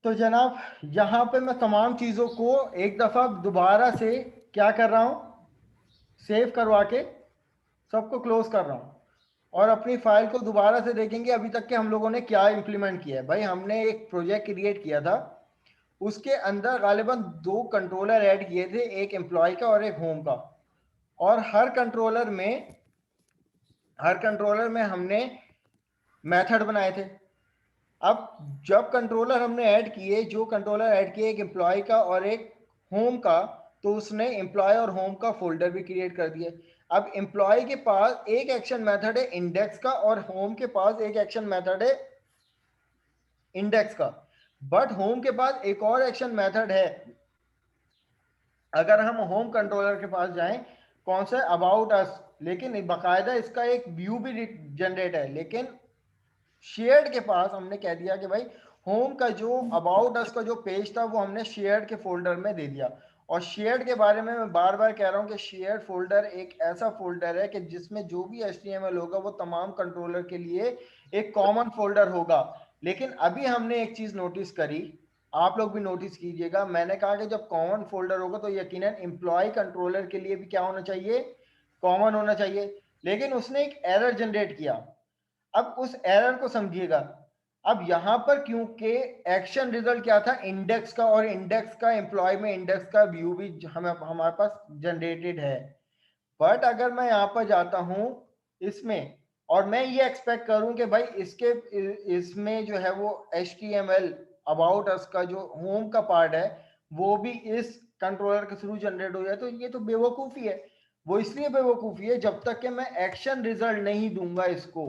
तो जनाब यहाँ पे मैं तमाम चीज़ों को एक दफ़ा दोबारा से क्या कर रहा हूँ, सेव करवा के सबको क्लोज कर रहा हूँ और अपनी फाइल को दोबारा से देखेंगे अभी तक के हम लोगों ने क्या इम्प्लीमेंट किया है। भाई हमने एक प्रोजेक्ट क्रिएट किया था, उसके अंदर गालिबन 2 कंट्रोलर ऐड किए थे, एक एम्प्लॉय का और एक होम का। और हर कंट्रोलर में हमने मेथड बनाए थे। अब जब कंट्रोलर हमने ऐड किए, जो कंट्रोलर ऐड किए एक एम्प्लॉय का और एक होम का, तो उसने एम्प्लॉय और होम का फोल्डर भी क्रिएट कर दिया। अब एम्प्लॉय के पास एक एक्शन मेथड है इंडेक्स का और होम के पास एक एक्शन मेथड है इंडेक्स का। बट होम के पास एक और एक्शन मेथड है। अगर हम होम कंट्रोलर के पास जाएं, कौन सा, अबाउट अस, लेकिन बाकायदा इसका एक व्यू भी जनरेट है। लेकिन शेयर्ड के पास हमने कह दिया कि भाई होम का जो अबाउट अस का जो पेज था वो हमने शेयर्ड के फोल्डर में दे दिया। और शेयर्ड के बारे में मैं बार बार कह रहा हूं कि शेयर्ड फोल्डर एक ऐसा फोल्डर है कि जिसमें जो भी HTML होगा वो तमाम कंट्रोलर के लिए एक कॉमन फोल्डर होगा। लेकिन अभी हमने एक चीज नोटिस करी, आप लोग भी नोटिस कीजिएगा, मैंने कहा कि जब कॉमन फोल्डर होगा तो यकीनन एम्प्लॉय कंट्रोलर के लिए भी क्या होना चाहिए, कॉमन होना चाहिए। लेकिन उसने एक एरर जनरेट किया। अब उस एरर को समझिएगा। अब यहां पर क्योंकि एक्शन रिजल्ट क्या था, इंडेक्स का, और इंडेक्स का एम्प्लॉय में इंडेक्स का व्यू भी हमारे पास जनरेटेड है। बट अगर मैं यहां पर जाता हूं इसमें और मैं ये एक्सपेक्ट करूं कि भाई इसमें जो है वो HTML अबाउट अस का जो होम का पार्ट है वो भी इस कंट्रोलर के थ्रू जनरेट हो जाए, तो ये तो बेवकूफ़ी है। वो इसलिए बेवकूफ़ी है जब तक कि मैं एक्शन रिजल्ट नहीं दूंगा इसको,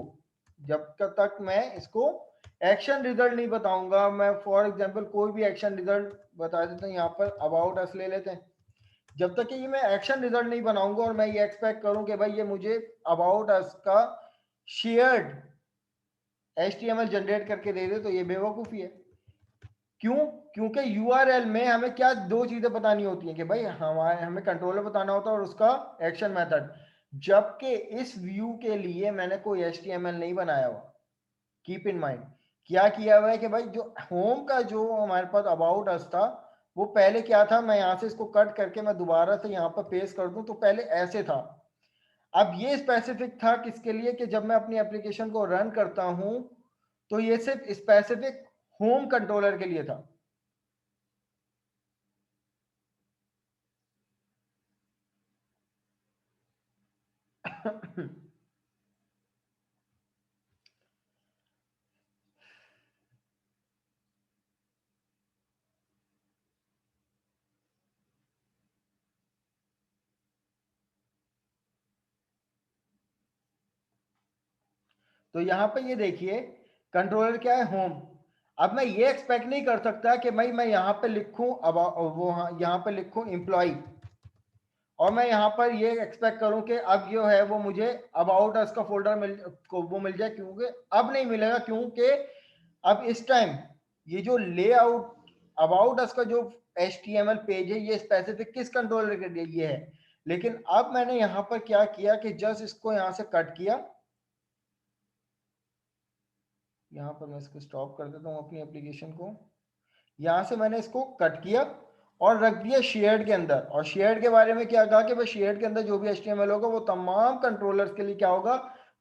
जब तक मैं इसको एक्शन रिजल्ट नहीं बताऊंगा। मैं फॉर एग्जांपल कोई भी एक्शन रिजल्ट बता देता हूँ, यहाँ पर अबाउट अस ले लेते हैं। जब तक कि ये मैं एक्शन रिजल्ट नहीं बनाऊंगा और मैं ये एक्सपेक्ट करूं कि भाई ये मुझे अबाउट अस का शेयर्ड HTML जनरेट करके दे दे, तो ये बेवकूफ़ी है। क्यों? क्योंकि URL में हमें क्या दो चीज़ें बतानी होती हैं कि भाई हमें कंट्रोलर बताना होता है और उसका एक्शन मेथड। जबकि इस व्यू के लिए मैंने कोई HTML नहीं बनाया हुआ। कीप इन माइंड क्या किया हुआ है कि भाई जो होम का जो हमारे पास अबाउट अस था वो पहले क्या था, मैं यहाँ से इसको कट करके मैं दोबारा से यहाँ पर पेस्ट कर दूं तो पहले ऐसे था। अब ये स्पेसिफिक था किसके लिए कि जब मैं अपनी एप्लीकेशन को रन करता हूं तो ये सिर्फ स्पेसिफिक होम कंट्रोलर के लिए था। तो यहां पे ये देखिए कंट्रोलर क्या है, होम। अब मैं ये एक्सपेक्ट नहीं कर सकता कि भाई मैं यहां पे लिखूं अब वो यहां पे लिखूं एम्प्लॉय और मैं यहाँ पर ये एक्सपेक्ट करूं कि अब जो है वो मुझे अबाउट अस का फोल्डर मिल जाए, क्योंकि अब नहीं मिलेगा। क्योंकि अब इस टाइम ये जो लेआउट अबाउट अस का जो HTML पेज है ये स्पेसिफिक किस कंट्रोलर के लिए ये है। लेकिन अब मैंने यहाँ पर क्या किया कि जस्ट इसको यहाँ से कट किया, यहाँ पर मैं इसको स्टॉप कर देता हूँ अपनी एप्लीकेशन को। यहाँ से मैंने इसको कट किया और रख दिया शेयर्ड के अंदर। और शेयर्ड के बारे में क्या कहा कि भाई शेयर्ड के अंदर जो भी HTML होगा वो तमाम कंट्रोलर्स के लिए क्या होगा,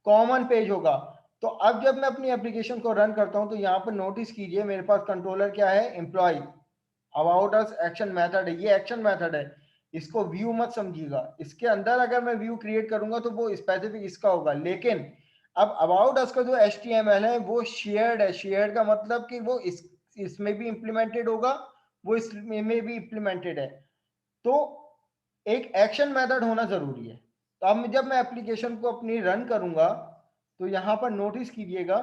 कॉमन पेज होगा। तो अब जब मैं अपनी एप्लीकेशन को रन करता हूं तो यहाँ पर नोटिस कीजिए मेरे पास कंट्रोलर क्या है, employ, about us action method है, ये एक्शन मेथड है। इसको व्यू मत समझिएगा, इसके अंदर अगर मैं व्यू क्रिएट करूंगा तो वो स्पेसिफिक इसका होगा। लेकिन अब अबाउट अस का जो HTML है वो शेयर्ड है। शेयर्ड का मतलब कि वो इसमें भी इंप्लीमेंटेड होगा, वो इसमें भी इंप्लीमेंटेड है। तो एक एक्शन मेथड होना जरूरी है। तो अब जब मैं एप्लीकेशन को अपनी रन करूंगा तो यहां पर नोटिस कीजिएगा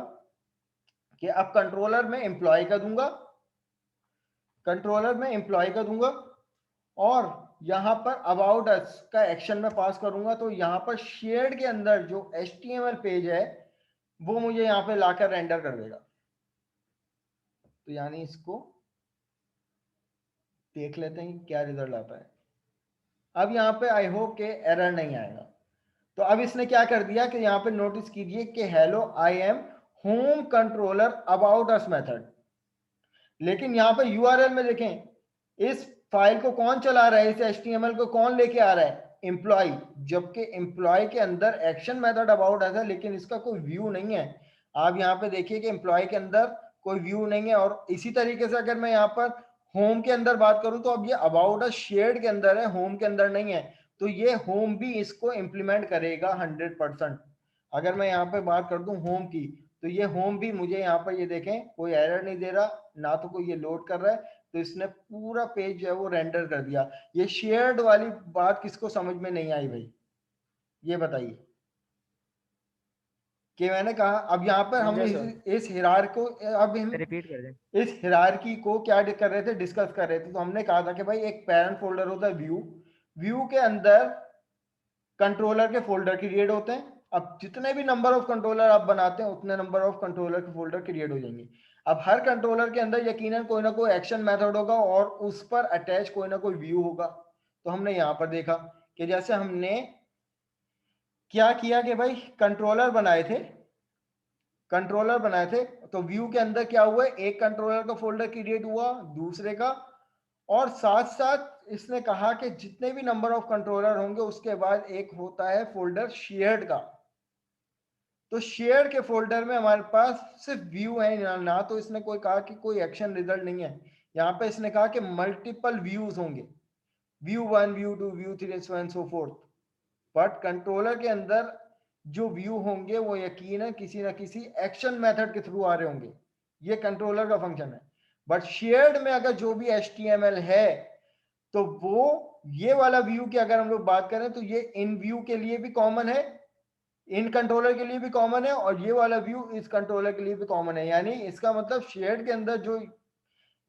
कि अब कंट्रोलर में एम्प्लॉय का दूंगा, कंट्रोलर में एम्प्लॉय का दूंगा और यहां पर अबाउट अस का एक्शन में पास करूंगा। तो यहां पर शेयर्ड के अंदर जो HTML पेज है वो मुझे यहां पे लाकर रेंडर कर देगा। तो यानी इसको देख लेते हैं क्या रिजल्ट आता है। अब यहाँ पे आई होप के एरर नहीं आएगा। तो अब इसने क्या कर दिया कि यहाँ पे नोटिस कीजिए कि hello I am home controller about us method. लेकिन यहां पर यूआरएल में देखें, इस फाइल को कौन चला रहा है, इस एचटीएमएल को कौन लेके आ रहा है, एम्प्लॉय, जबकि एम्प्लॉय के अंदर एक्शन मेथड अबाउट अस है, लेकिन इसका कोई व्यू नहीं है। आप यहाँ पे देखिए कि एम्प्लॉय के अंदर कोई व्यू नहीं है। और इसी तरीके से अगर मैं यहाँ पर होम के अंदर बात करूं तो अब ये अबाउट अस शेयर्ड के अंदर है, होम के अंदर नहीं है, तो ये होम भी इसको इंप्लीमेंट करेगा 100%। अगर मैं यहाँ पे बात कर दूं होम की, तो ये होम भी मुझे यहाँ पर ये देखें कोई एरर नहीं दे रहा, ना तो कोई ये लोड कर रहा है, तो इसने पूरा पेज जो है वो रेंडर कर दिया। ये शेयर्ड वाली बात किसको समझ में नहीं आई भाई, ये बताइए। कि मैंने कहा अब यहाँ पर हम इस हिरार को, अब हम रिपीट कर दें। इस हिरारकी को क्या कर रहे थे, डिस्कस कर रहे थे। तो हमने कहा था कि भाई एक पेरेंट फोल्डर होता है व्यू, व्यू के अंदर कंट्रोलर के फोल्डर क्रिएट होते हैं। अब जितने भी नंबर ऑफ कंट्रोलर आप बनाते हैं उतने नंबर ऑफ कंट्रोलर के फोल्डर क्रिएट हो जाएंगे। अब हर कंट्रोलर के अंदर यकीनन कोई ना कोई एक्शन मेथड होगा और उस पर अटैच कोई ना कोई व्यू होगा। तो हमने यहाँ पर देखा कि जैसे हमने क्या किया कि भाई कंट्रोलर बनाए थे, कंट्रोलर बनाए थे, तो व्यू के अंदर क्या हुआ, एक कंट्रोलर का फोल्डर क्रिएट हुआ, दूसरे का, और साथ साथ इसने कहा कि जितने भी नंबर ऑफ कंट्रोलर होंगे उसके बाद एक होता है फोल्डर शेयर्ड का। तो शेयर के फोल्डर में हमारे पास सिर्फ व्यू है, ना तो इसने कोई कहा कि कोई एक्शन रिजल्ट नहीं है। यहाँ पे इसने कहा कि मल्टीपल व्यूज होंगे, view 1, view 2, view 3, so and so fourth. But controller के अंदर जो व्यू होंगे वो यकीनन किसी ना किसी एक्शन मेथड के थ्रू आ रहे होंगे, ये कंट्रोलर का फंक्शन है। बट शेयर्ड में अगर जो भी HTML है तो वो ये वाला व्यू की अगर हम लोग बात करें तो ये इन व्यू के लिए भी कॉमन है, इन कंट्रोलर के लिए भी कॉमन है, और ये वाला व्यू इस कंट्रोलर के लिए भी कॉमन है। यानी इसका मतलब शेयर्ड के अंदर जो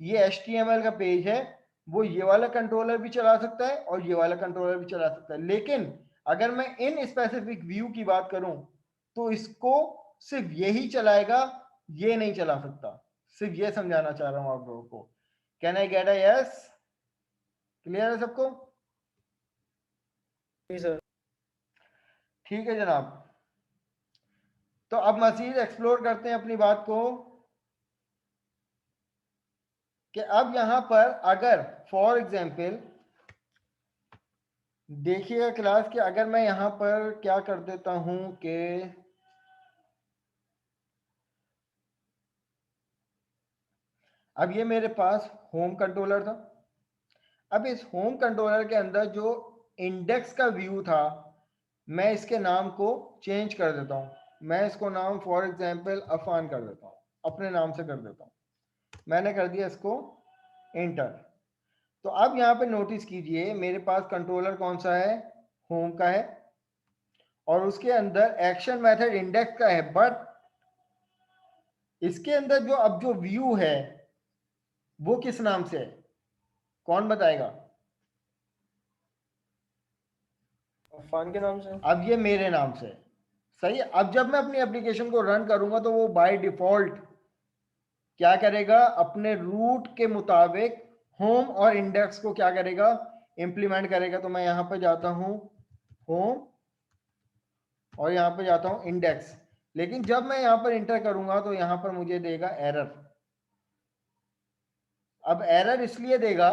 ये HTML का पेज है वो ये वाला कंट्रोलर भी चला सकता है और ये वाला कंट्रोलर भी चला सकता है। लेकिन अगर मैं इन स्पेसिफिक व्यू की बात करूं तो इसको सिर्फ यही चलाएगा, ये नहीं चला सकता। सिर्फ ये समझाना चाह रहा हूं आप लोगों को। Can I get a yes? Clear है सबको? जी सर। ठीक है जनाब। तो अब मजीद एक्सप्लोर करते हैं अपनी बात को कि अब यहां पर अगर फॉर एग्जाम्पल देखिएगा क्लास के, अगर मैं यहां पर क्या कर देता हूं कि अब ये मेरे पास होम कंट्रोलर था। अब इस होम कंट्रोलर के अंदर जो इंडेक्स का व्यू था मैं इसके नाम को चेंज कर देता हूं। मैं इसको नाम फॉर एग्जांपल अफान कर देता हूं, अपने नाम से कर देता हूं। मैंने कर दिया इसको एंटर। तो अब यहां पे नोटिस कीजिए मेरे पास कंट्रोलर कौन सा है, होम का है, और उसके अंदर एक्शन मेथड इंडेक्स का है। बट इसके अंदर जो अब जो व्यू है वो किस नाम से है, कौन बताएगा? अफान के नाम से। अब ये मेरे नाम से है, सही है। अब जब मैं अपनी एप्लीकेशन को रन करूंगा तो वो बाय डिफॉल्ट क्या करेगा, अपने रूट के मुताबिक होम और इंडेक्स को क्या करेगा, इंप्लीमेंट करेगा। तो मैं यहां पर जाता हूं होम और यहां पर जाता हूं इंडेक्स। लेकिन जब मैं यहां पर इंटर करूंगा तो यहां पर मुझे देगा एरर। अब एरर इसलिए देगा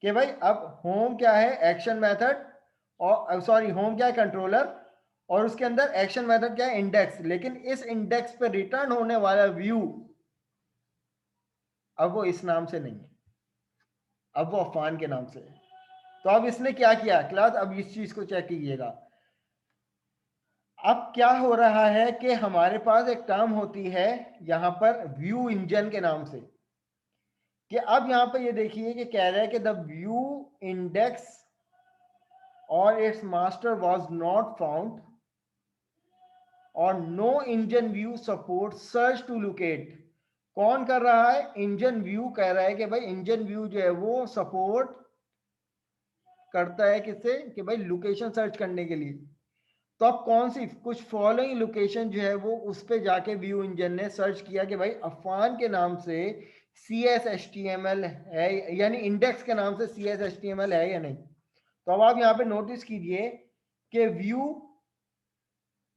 कि भाई अब होम क्या है, एक्शन मेथड, और सॉरी होम क्या है, कंट्रोलर, और उसके अंदर एक्शन मेथड क्या है, इंडेक्स। लेकिन इस इंडेक्स पे रिटर्न होने वाला व्यू अब वो इस नाम से नहीं है, अब वो अफान के नाम से है। तो अब इसने क्या किया क्लास, अब इस चीज को चेक कीजिएगा। अब क्या हो रहा है कि हमारे पास एक टर्म होती है यहां पर व्यू इंजन के नाम से, कि अब यहां पर ये देखिए कि कह रहा है कि द व्यू इंडेक्स और it's master was not found और no engine view support search to locate. कौन कर रहा है, इंजन व्यू कह रहा है कि भाई इंजन व्यू जो है वो सपोर्ट करता है किससे, कि भाई लोकेशन सर्च करने के लिए। तो अब कौन सी कुछ फॉलोइंग लोकेशन जो है वो उस पे जाके व्यू इंजन ने सर्च किया कि भाई अफान के नाम से CSHTML है, यानी इंडेक्स के नाम से CSHTML है या नहीं। तो अब आप यहाँ पे नोटिस कीजिए कि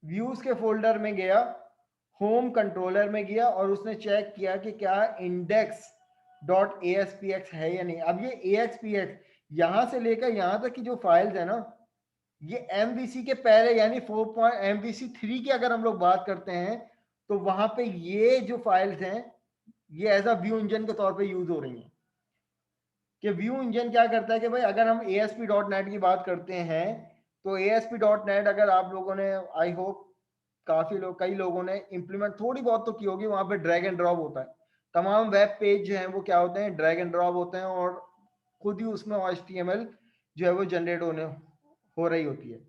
व्यूज के फोल्डर में गया, होम कंट्रोलर में गया और उसने चेक किया कि क्या index.aspx है या नहीं। अब ये AXPX यहां से लेकर यहां तक की जो फाइल्स है ना, ये MVC के पहले यानी MVC 3 की अगर हम लोग बात करते हैं तो वहां पे ये जो फाइल्स हैं ये एज अ व्यू इंजन के तौर पे यूज हो रही हैं। कि व्यू इंजन क्या करता है कि भाई अगर हम ASP.NET की बात करते हैं तो ASP.NET अगर आप लोगों ने, आई होप काफी लोग, कई लोगों ने इम्प्लीमेंट थोड़ी बहुत तो की होगी, वहां पे ड्रैग एंड ड्रॉप होता है। तमाम वेब पेज जो हैं वो क्या होते हैं, ड्रैग एंड ड्रॉप होते हैं और खुद ही उसमें HTML जो है वो जनरेट हो रही होती है।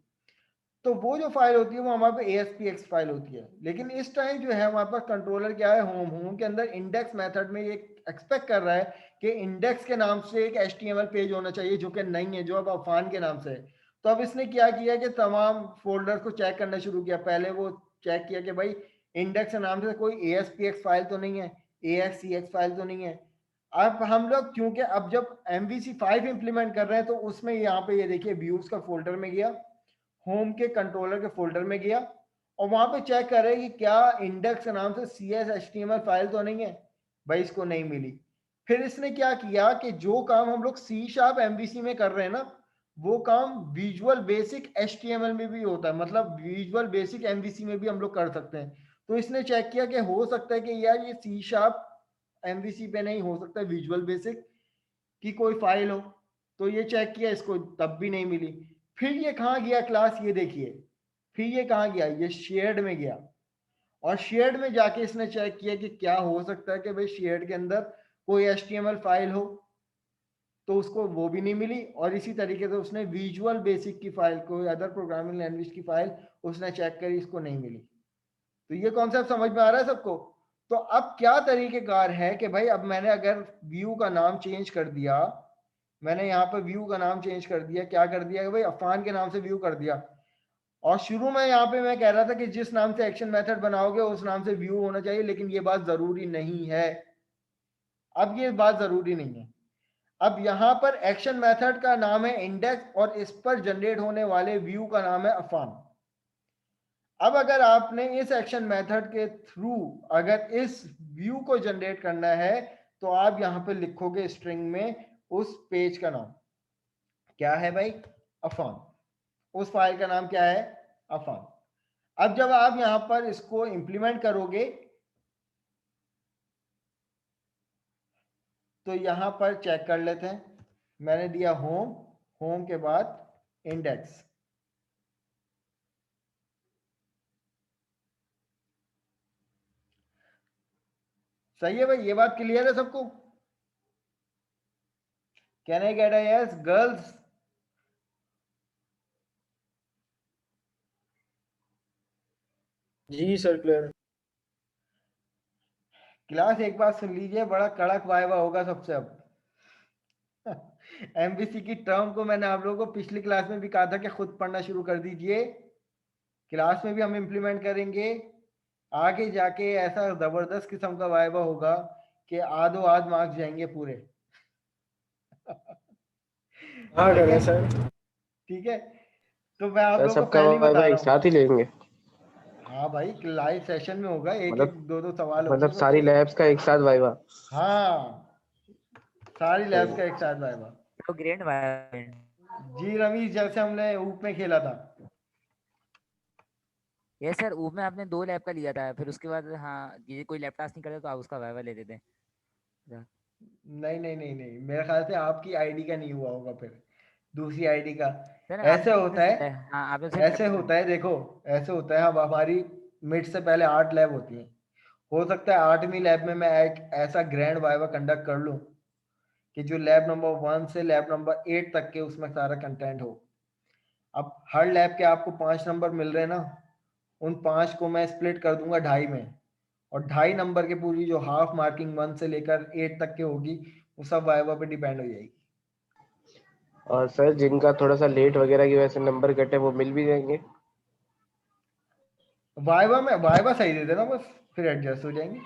तो वो जो फाइल होती है वो हमारे पास ASPX फाइल होती है। लेकिन इस टाइम जो है हमारे पास कंट्रोलर क्या है, होम के अंदर इंडेक्स मेथड में ये एक्सपेक्ट कर रहा है कि इंडेक्स के नाम से एक HTML पेज होना चाहिए, जो कि नहीं है, जो अब अफान के नाम से है। तो अब इसने क्या किया कि तमाम फोल्डर को चेक करना शुरू किया। पहले वो चेक किया कि भाई इंडेक्स के नाम से कोई ASPX फाइल तो नहीं है, AXCX फाइल तो नहीं है। अब हम लोग क्योंकि अब जब MVC 5 इंप्लीमेंट कर रहे हैं तो उसमें यहाँ पे ये देखिए व्यूज का फोल्डर में गया, होम के कंट्रोलर के फोल्डर में गया और वहां पे चेक कर रहे हैं कि क्या इंडेक्स के नाम से CS HTML फाइल तो नहीं है। भाई इसको नहीं मिली। फिर इसने क्या किया कि जो काम हम लोग C# MVC में कर रहे हैं ना, वो काम विजुअल बेसिक HTML में भी होता है, मतलब विजुअल बेसिक MVC में भी हम लोग कर सकते हैं। तो इसने चेक किया कि हो सकता है कि यार ये C# MVC पे नहीं, हो सकता है विजुअल बेसिक की कोई फाइल हो। तो ये चेक किया, इसको तब भी नहीं मिली। फिर ये कहाँ गया क्लास, ये देखिए, फिर ये कहाँ गया, ये शेयर्ड में गया और शेयर्ड में जाके इसने चेक किया कि क्या हो सकता है कि भाई शेयर्ड के अंदर कोई HTML फाइल हो, तो उसको वो भी नहीं मिली। और इसी तरीके से उसने विजुअल बेसिक की फाइल, कोई अदर प्रोग्रामिंग लैंग्वेज की फाइल उसने चेक करी, इसको नहीं मिली। तो ये कॉन्सेप्ट समझ में आ रहा है सबको। तो अब क्या तरीकेकार है कि भाई अब मैंने अगर व्यू का नाम चेंज कर दिया, मैंने यहाँ पर व्यू का नाम चेंज कर दिया, क्या कर दिया कि भाई अफान के नाम से व्यू कर दिया। और शुरू में यहाँ पे मैं कह रहा था कि जिस नाम से एक्शन मेथड बनाओगे उस नाम से व्यू होना चाहिए, लेकिन ये बात जरूरी नहीं है। अब ये बात जरूरी नहीं है। अब यहाँ पर एक्शन मेथड का नाम है इंडेक्स और इस पर जनरेट होने वाले व्यू का नाम है अफान। अब अगर आपने इस एक्शन मेथड के थ्रू अगर इस व्यू को जनरेट करना है तो आप यहाँ पे लिखोगे स्ट्रिंग में उस पेज का नाम क्या है भाई, अफान। उस फाइल का नाम क्या है, अफान। अब जब आप यहां पर इसको इंप्लीमेंट करोगे तो यहां पर चेक कर लेते हैं। मैंने दिया होम, होम के बाद इंडेक्स। सही है भाई, ये बात क्लियर है सबको? Can I get a yes girls? जी सर क्लियर। क्लास एक बात सुन लीजिए, बड़ा कड़क वाइवा होगा सबसे अब। MVC की टर्म को मैंने आप लोगों को पिछली क्लास में भी कहा था कि खुद पढ़ना शुरू कर दीजिए। क्लास में भी हम इम्प्लीमेंट करेंगे। आगे जाके ऐसा जबरदस्त किस्म का वाइवा होगा कि आधो आध मार्क्स जाएंगे पूरे। हाँ ठीक करें है, सर। ठीक है। तो मैं आप सर लोगों को सबका पहले ही वाइवा बता एक रहा हूँ। साथ ही लेंगे? हाँ भाई, लाइव सेशन में होगा, एक एक मतलब दो दो सवाल होंगे मतलब बस। सारी लैब्स का एक साथ वाइवा? हाँ, सारी सही लैब्स का है। एक साथ आएगा। तो ग्रेड वाइवा। जी रमीश, जैसे हमने ऊप में खेला था। ये सर ऊप में आपने 2 लैब का लिया था, फिर उसके बाद हाँ ये कोई लैब टास्क नहीं करता तो आप उसका वाइवा ले लेते हैं। नहीं नहीं नहीं नहीं, मेरे ख्याल से आपकी आईडी का नहीं हुआ होगा, फिर दूसरी आईडी का। सर ऐसे आपने तो होता है, सिर्फ हाँ आपने सिर्फ ऐसे लैब होता है, देखो ऐसे होता है। अब हमारी मिड से पहले 8 लैब होती है। हो सकता है 8वीं लैब में मैं एक ऐसा ग्रैंड वाइवा कंडक्ट कर लूं कि जो लैब नंबर 1 से लैब नंबर 8 तक के उसमें सारा कंटेंट हो। अब हर लैब के आपको 5 नंबर मिल रहे हैं ना, उन 5 को मैं स्प्लिट कर दूंगा 2.5 में, और 2.5 नंबर के पूरी जो हाफ मार्किंग 1 से लेकर 8 तक के होगी वो सब वाइवा पे डिपेंड हो जाएगी। और सर जिनका थोड़ा सा लेट वगैरह की वजह से नंबर कटे वो मिल भी जाएंगे? वाइवा में वाइवा सही दे देना बस, फिर एडजस्ट हो जाएंगे।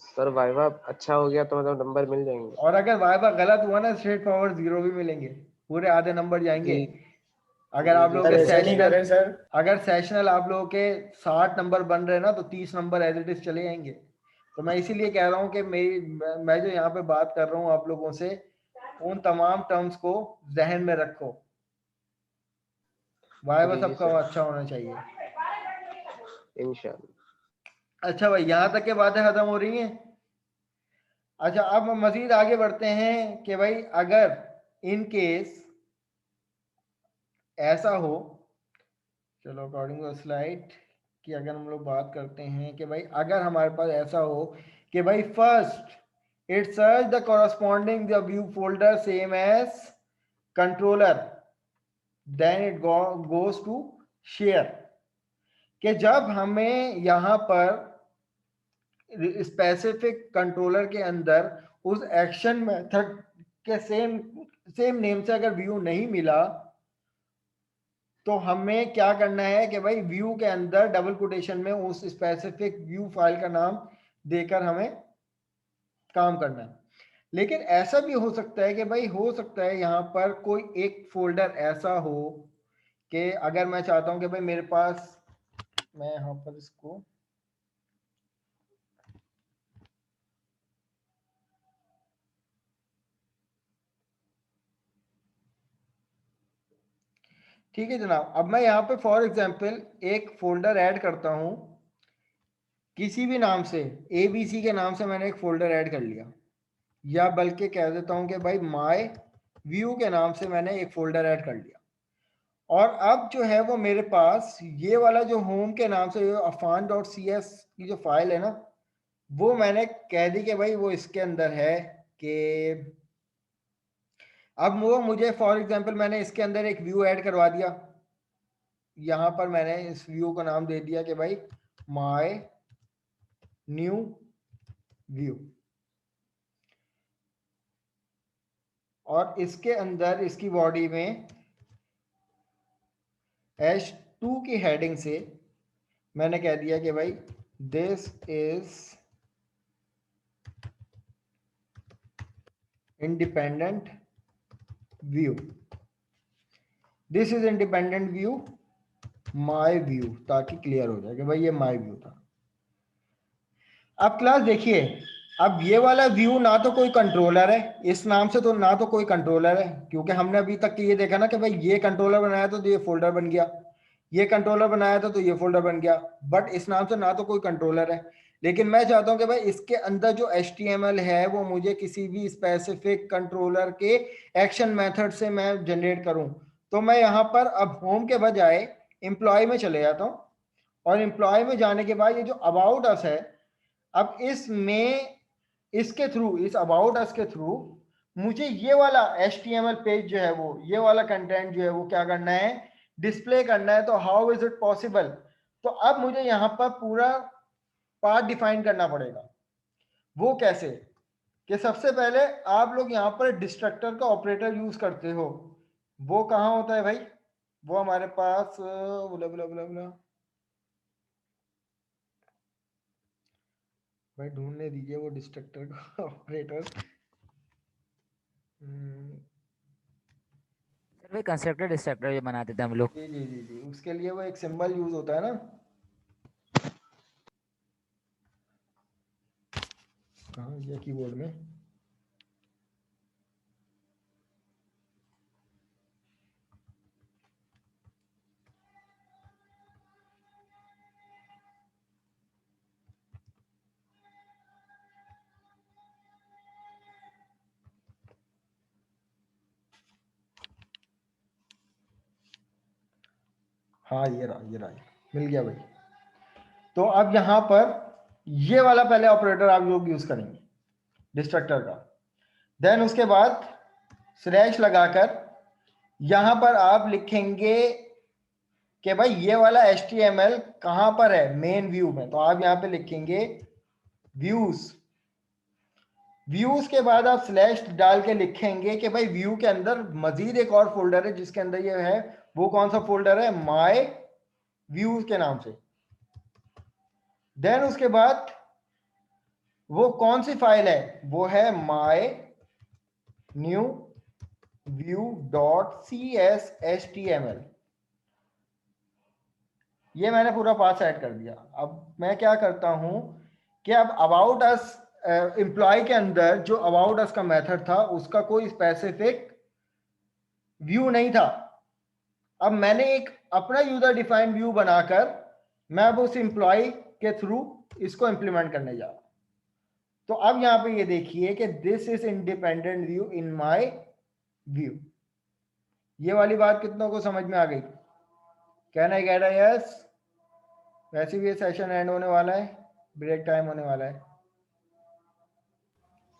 सर वाइवा अच्छा हो गया तो मतलब नंबर मिल जाएंगे? और अगर वाइवा गलत हुआ ना, स्ट्रेट फॉरवर्ड 0 भी मिलेंगे, पूरे आधे नंबर जाएंगे। ठीक। अगर आप लोगों सर के ऐसा नहीं सेशनल, करें सर। अगर सेशनल आप लोगों के 60 नंबर बन रहे हैं ना, तो 30 नंबर एज इट इज चले जाएंगे। तो मैं इसीलिए कह रहा हूँ कि मैं जो यहाँ पे बात कर रहा हूँ आप लोगों से, उन तमाम टर्म्स को जहन में रखो। वाइवा जी सबका सर, अच्छा होना चाहिए। इंशाल्लाह। अच्छा भाई, यहाँ तक के बातें खत्म हो रही हैं। अच्छा, अब हम मजीद आगे बढ़ते हैं कि भाई अगर इन केस ऐसा हो, चलो अकॉर्डिंग टू स्लाइड, कि अगर हम लोग बात करते हैं कि भाई अगर हमारे पास ऐसा हो कि भाई first it search the corresponding the view folder same as controller, then it goes to share, कि जब हमें यहाँ पर स्पेसिफिक कंट्रोलर के अंदर उस एक्शन मेथड के सेम नेम से अगर व्यू नहीं मिला, तो हमें क्या करना है कि भाई व्यू के अंदर डबल कोटेशन में उस स्पेसिफिक व्यू फाइल का नाम देकर हमें काम करना है। लेकिन ऐसा भी हो सकता है कि भाई हो सकता है यहाँ पर कोई एक फोल्डर ऐसा हो कि अगर मैं चाहता हूं कि भाई मेरे पास, मैं यहाँ पर इसको ठीक है जनाब, अब मैं यहाँ पे फॉर एग्जांपल एक फोल्डर ऐड करता हूँ किसी भी नाम से, ABC के नाम से मैंने एक फोल्डर ऐड कर लिया, या बल्कि कह देता हूँ कि भाई माय व्यू के नाम से मैंने एक फोल्डर ऐड कर लिया। और अब जो है वो मेरे पास ये वाला जो होम के नाम से afan.cs की जो फाइल है ना, वो मैंने कह दी कि भाई वो इसके अंदर है। कि अब वो मुझे फॉर एग्जांपल मैंने इसके अंदर एक व्यू ऐड करवा दिया, यहाँ पर मैंने इस व्यू का नाम दे दिया कि भाई माय न्यू व्यू, और इसके अंदर इसकी बॉडी में H2 की हेडिंग से मैंने कह दिया कि भाई this is independent view, this is independent view my view, ताकि क्लियर हो जाए कि भाई ये माय व्यू था। अब क्लास देखिए, अब ये वाला व्यू ना तो कोई कंट्रोलर है इस नाम से, तो ना तो कोई कंट्रोलर है, क्योंकि हमने अभी तक ये देखा ना कि भाई ये कंट्रोलर बनाया तो ये फोल्डर बन गया, ये कंट्रोलर बनाया था तो ये फोल्डर बन गया, बट इस नाम से ना तो कोई कंट्रोलर है। लेकिन मैं चाहता हूं कि भाई इसके अंदर जो HTML है वो मुझे किसी भी स्पेसिफिक कंट्रोलर के एक्शन मेथड से मैं जनरेट करूं। तो मैं यहाँ पर अब होम के बजाय एम्प्लॉय में चले जाता हूँ, और एम्प्लॉय में जाने के बाद ये जो अबाउट अस है, अब इसमें इसके थ्रू, इस अबाउट अस के थ्रू मुझे ये वाला HTML पेज जो है वो, ये वाला कंटेंट जो है वो क्या करना है, डिस्प्ले करना है। तो हाउ इज इट पॉसिबल? तो अब मुझे यहाँ पर पूरा पार्ट डिफाइन करना पड़ेगा। वो कैसे? कि सबसे पहले आप लोग यहाँ पर डिस्ट्रक्टर का ऑपरेटर यूज करते हो। वो कहाँ होता है भाई? वो हमारे पास बुला बुला बुला बुला भाई ढूंढने दीजिए वो डिस्ट्रक्टर का ऑपरेटर। सर वही कंस्ट्रक्टर डिस्ट्रक्टर जो बनाते थे हम लोग। जी जी जी जी, उसके लिए वो एक सिंबल यूज होता है ना। कहाँ गया कीबोर्ड में? हाँ ये रहा, ये रहा, मिल गया भाई। तो अब यहाँ पर ये वाला पहले ऑपरेटर आप लोग यूज करेंगे डिस्ट्रक्टर का। देन उसके बाद स्लैश लगाकर यहाँ पर आप लिखेंगे कि भाई ये वाला HTML कहाँ पर है, मेन व्यू में। तो आप यहाँ पे लिखेंगे व्यूज। व्यूज के बाद आप स्लैश डाल के लिखेंगे कि भाई व्यू के अंदर मजीद एक और फोल्डर है जिसके अंदर ये है। वो कौन सा फोल्डर है? माय व्यूज के नाम से। देन उसके बाद वो कौन सी फाइल है? वो है my new view dot CSHTML। ये मैंने पूरा पाथ सेट कर दिया। अब मैं क्या करता हूं कि अब अबाउट अस एम्प्लॉय के अंदर जो अबाउट अस का मेथड था उसका कोई स्पेसिफिक व्यू नहीं था। अब मैंने एक अपना यूजर डिफाइंड व्यू बनाकर मैं अब उस एम्प्लॉय के थ्रू इसको इंप्लीमेंट करने जा रहा हूं। तो अब यहां पे ये देखिए कि this is independent view in my view. ये वाली बात कितनों को समझ में आ गई? Can I get a yes? वैसे भी ये सेशन एंड होने वाला है, ब्रेक टाइम होने वाला है।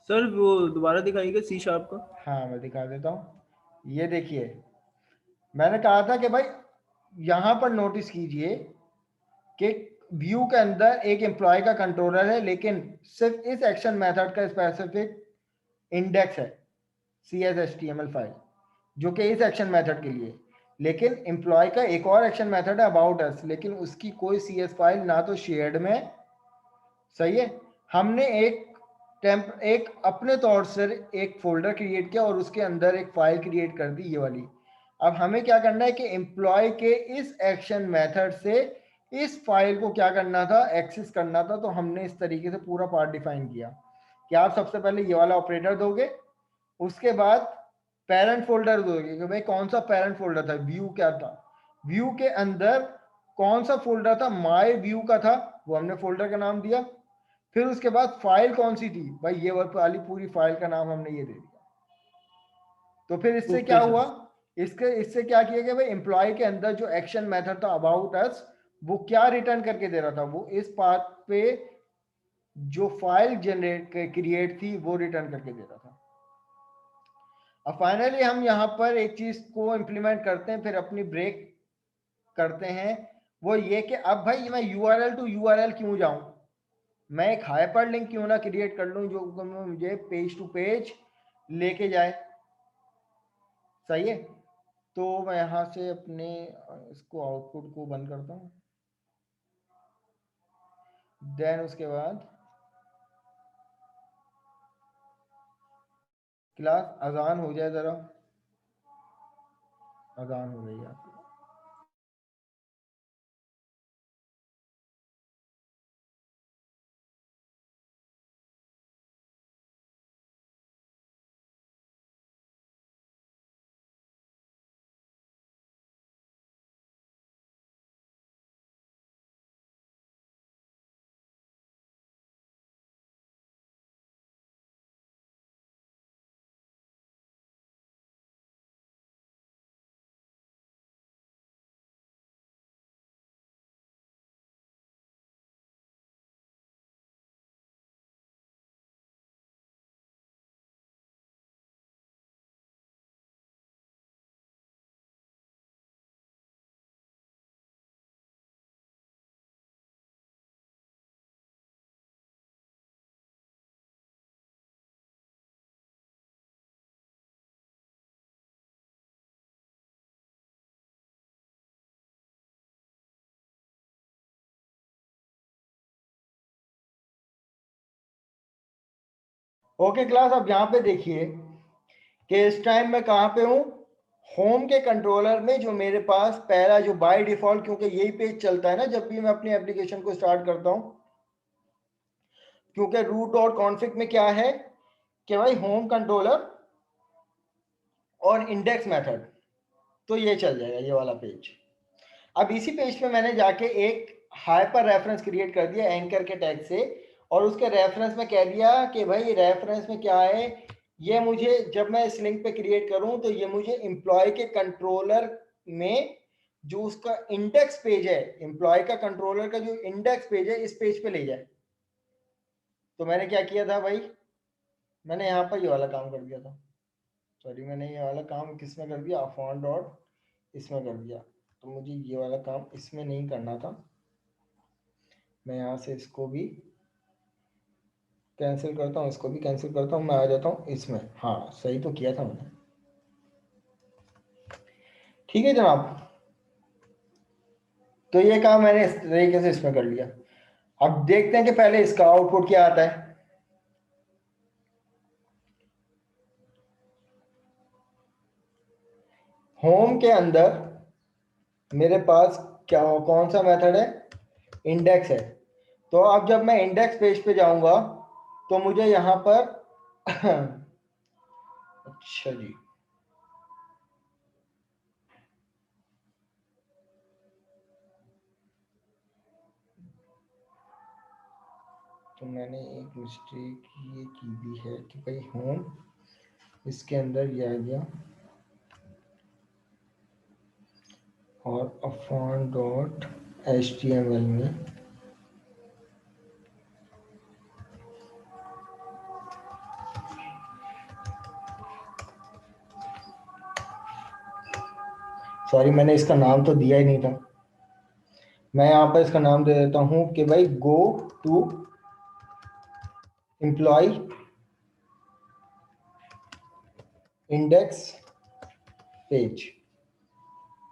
सर वो दोबारा दिखाइएगा C# का। हाँ मैं दिखा देता हूँ। ये देखिए मैंने कहा था कि भाई यहां पर नोटिस कीजिए कि व्यू के अंदर एक एम्प्लॉय का कंट्रोलर है, लेकिन सिर्फ इस एक्शन मेथड का स्पेसिफिक इंडेक्स है CSHTML फाइल जो कि इस एक्शन मेथड के लिए। लेकिन एम्प्लॉय का एक और एक्शन मेथड है अबाउट अस, लेकिन उसकी कोई CS फाइल ना तो शेयर्ड में, सही है। हमने एक अपने तौर से एक फोल्डर क्रिएट किया और उसके अंदर एक फाइल क्रिएट कर दी, ये वाली। अब हमें क्या करना है कि एम्प्लॉय के इस एक्शन मेथड से इस फाइल को क्या करना था, एक्सेस करना था। तो हमने इस तरीके से पूरा पार्ट डिफाइन किया कि आप सबसे पहले ये वाला ऑपरेटर दोगे, उसके बाद पेरेंट फोल्डर दोगे कि भाई कौन सा पेरेंट फोल्डर था, व्यू क्या था, व्यू के अंदर कौन सा फोल्डर था, माय व्यू का था, वो हमने फोल्डर का नाम दिया। फिर उसके बाद फाइल कौन सी थी, भाई ये वाली पूरी फाइल का नाम हमने ये दे दिया। तो फिर इससे क्या ओके हुआ, सर। इससे क्या किया गया भाई, एम्प्लॉय के अंदर जो एक्शन मेथड था अबाउट अस वो क्या रिटर्न करके दे रहा था, वो इस पाथ पे जो फाइल जनरेट क्रिएट थी वो रिटर्न करके दे रहा था। अब फाइनली हम यहाँ पर एक चीज को इंप्लीमेंट करते हैं, फिर अपनी ब्रेक करते हैं। वो ये कि अब भाई मैं URL टू URL क्यों जाऊं, मैं एक हाइपर लिंक क्यों ना क्रिएट कर लूं जो मुझे पेज टू पेज लेके जाए, सही है। तो मैं यहाँ से अपने इसको आउटपुट को बंद करता हूँ। देन उसके बाद क्लास अजान हो जाए, जरा अजान हो रही है आपकी। ओके क्लास, अब यहाँ पे देखिए कि इस टाइम मैं कहाँ पे हूँ, होम के कंट्रोलर में। जो मेरे पास पहला जो बाय डिफॉल्ट, क्योंकि यही पेज चलता है ना जब भी मैं अपनी एप्लीकेशन को स्टार्ट करता हूँ, क्योंकि रूट डॉट कॉन्फिग में क्या है कि भाई होम कंट्रोलर और इंडेक्स मेथड, तो ये चल जाएगा ये वाला पेज। अब इसी पेज पे मैंने जाके एक हाइपर रेफरेंस क्रिएट कर दिया एंकर के टैग से, और उसके रेफरेंस में कह दिया कि भाई रेफरेंस में क्या है, ये मुझे जब मैं इस लिंक पे क्रिएट करूं तो ये मुझे एम्प्लॉय के कंट्रोलर में जो उसका इंडेक्स पेज है, एम्प्लॉय का कंट्रोलर का जो इंडेक्स पेज है इस पेज पे ले जाए। तो मैंने क्या किया था भाई, मैंने यहाँ पर ये वाला काम कर दिया था, सॉरी मैंने ये वाला काम किस में कर दिया, अफॉन डॉट इसमें कर दिया। तो मुझे ये वाला काम इसमें नहीं करना था, मैं यहाँ से इसको भी कैंसिल करता हूँ, इसको भी कैंसिल करता हूँ, मैं आ जाता हूँ इसमें। हाँ सही तो किया था मैंने, ठीक है जनाब। तो ये काम मैंने इस तरीके से इसमें कर लिया। अब देखते हैं कि पहले इसका आउटपुट क्या आता है। होम के अंदर मेरे पास क्या कौन सा मेथड है, इंडेक्स है। तो अब जब मैं इंडेक्स पेज पे जाऊंगा तो मुझे यहाँ पर अच्छा जी, तो मैंने एक मिस्टेक ये की भी है कि भाई होम इसके अंदर ये आ गया और अफॉन डॉट HTML में सॉरी मैंने इसका नाम तो दिया ही नहीं था, मैं यहाँ पर इसका नाम दे देता हूँ कि भाई go to employ index page.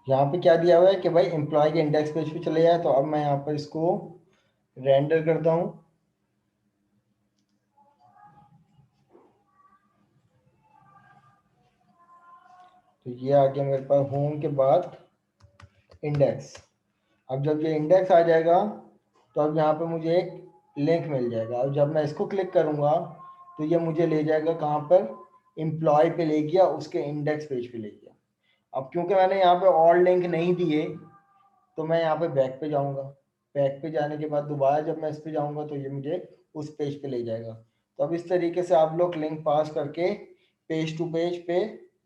यहाँ पे क्या दिया हुआ है कि भाई एम्प्लॉय के इंडेक्स पेज पे चले जाए। तो अब मैं यहाँ पर इसको रेंडर करता हूँ। तो ये आ गया मेरे पास होम के बाद इंडेक्स। अब जब ये इंडेक्स आ जाएगा तो अब यहाँ पे मुझे एक लिंक मिल जाएगा। अब जब मैं इसको क्लिक करूँगा तो ये मुझे ले जाएगा कहाँ पर, एम्प्लॉय पे ले गया, उसके इंडेक्स पेज पे ले गया। अब क्योंकि मैंने यहाँ पे और लिंक नहीं दिए तो मैं यहाँ पे बैक पे जाऊँगा। बैक पे जाने के बाद दोबारा जब मैं इस पे जाऊँगा तो ये मुझे उस पेज पे ले जाएगा। तो अब इस तरीके से आप लोग लिंक पास करके पेज टू पेज पे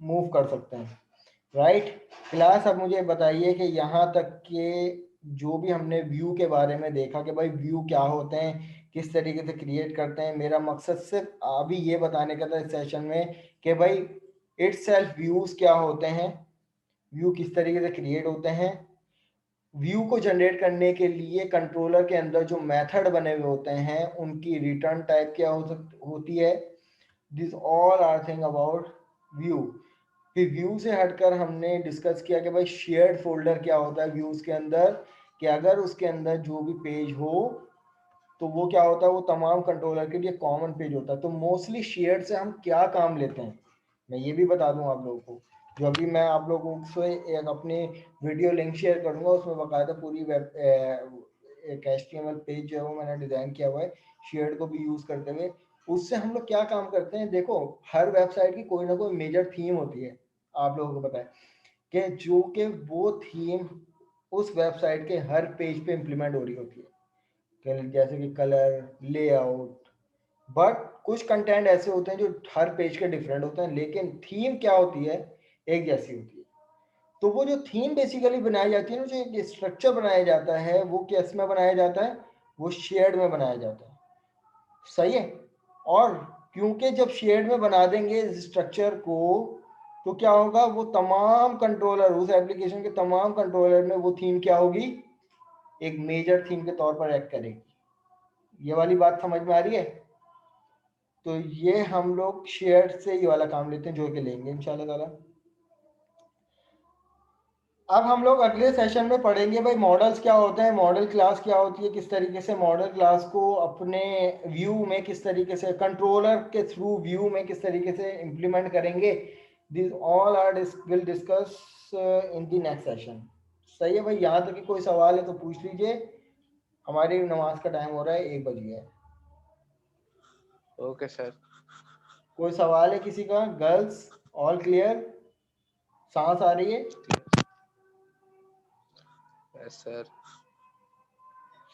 मूव कर सकते हैं। राइट क्लास, अब मुझे बताइए कि यहाँ तक के जो भी हमने व्यू के बारे में देखा कि भाई व्यू क्या होते हैं, किस तरीके से क्रिएट करते हैं। मेरा मकसद सिर्फ अभी ये बताने का था इस सेशन में कि भाई इटसेल्फ व्यूज क्या होते हैं, व्यू किस तरीके से क्रिएट होते हैं। व्यू को जनरेट करने के लिए कंट्रोलर के अंदर जो मेथड बने हुए होते हैं उनकी रिटर्न टाइप क्या होती है। This all are thing about view. फिर व्यू से हटकर हमने डिस्कस किया कि भाई शेयर्ड फोल्डर क्या होता है व्यूज के अंदर, कि अगर उसके अंदर जो भी पेज हो तो वो क्या होता है, वो तमाम कंट्रोलर के लिए कॉमन पेज होता है। तो मोस्टली शेयर्ड से हम क्या काम लेते हैं मैं ये भी बता दूं आप लोगों को। जो अभी मैं आप लोगों से एक अपनी वीडियो लिंक शेयर करूंगा, उसमें बाकायदा पूरी वेब एक HTML पेज जो है वो मैंने डिजाइन किया हुआ है शेयर्ड को भी यूज करते हुए। उससे हम लोग क्या काम करते हैं, देखो हर वेबसाइट की कोई ना कोई मेजर थीम होती है, आप लोगों को पता है कि जो कि वो थीम उस वेबसाइट के हर पेज पे इम्प्लीमेंट हो रही होती है, जैसे कि कलर, लेआउट। बट कुछ कंटेंट ऐसे होते हैं जो हर पेज के डिफरेंट होते हैं, लेकिन थीम क्या होती है, एक जैसी होती है। तो वो जो थीम बेसिकली बनाई जाती है ना, जो एक स्ट्रक्चर बनाया जाता है, वो किस में बनाया जाता है, वो शेयर्ड में बनाया जाता है। सही है। और क्योंकि जब शेयर्ड में बना देंगे इस स्ट्रक्चर को तो क्या होगा, वो तमाम कंट्रोलर, उस एप्लीकेशन के तमाम कंट्रोलर में वो थीम क्या होगी, एक मेजर थीम के तौर पर एक्ट करेगी। ये वाली बात समझ में आ रही है। तो ये हम लोग शेयर से ये वाला काम लेते हैं जो कि लेंगे इंशाल्लाह ताला। अब हम लोग अगले सेशन में पढ़ेंगे भाई मॉडल्स क्या होते हैं, मॉडल क्लास क्या होती है, किस तरीके से मॉडल क्लास को अपने व्यू में किस तरीके से, कंट्रोलर के थ्रू व्यू में किस तरीके से इम्प्लीमेंट करेंगे। This all are will discuss in the next session. सही है भाई, यहाँ तक कि कोई सवाल है तो पूछ लीजिए। हमारी नमाज का टाइम हो रहा है, 1 बज गया है। Okay sir. कोई सवाल है किसी का? Girls all clear? सांस आ रही है? Yes sir.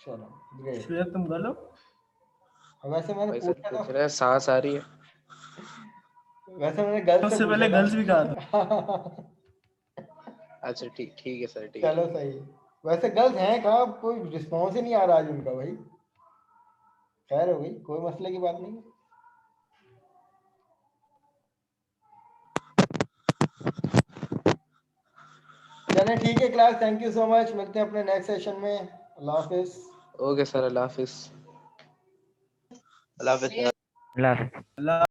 चलो ग्रेट। श्रेया तुम कर लो। वैसे मैंने भाई सर पूछा पूछ था, रहे हैं सांस आ रही है। वैसे मैंने गर्ल्स से उससे पूछा पहले था। गर्ल्स भी कहा था। अच्छा ठीक ठीक है सर, ठीक है। चलो सही है। वैसे गर्ल्स हैं कहाँ, कोई रिस्पॉन्स ही नहीं आ रहा आज उनका भाई। खैर हो गई, कोई मसले की बात नहीं है। चलें ठीक है class, thank you so much, मिलते हैं अपने नेक्स्ट सेशन में। अल्लाह हाफिज। ओके सर, अल्लाह हाफिज। अल्लाह हाफिज। अल्लाह हाफिज। अल्लाह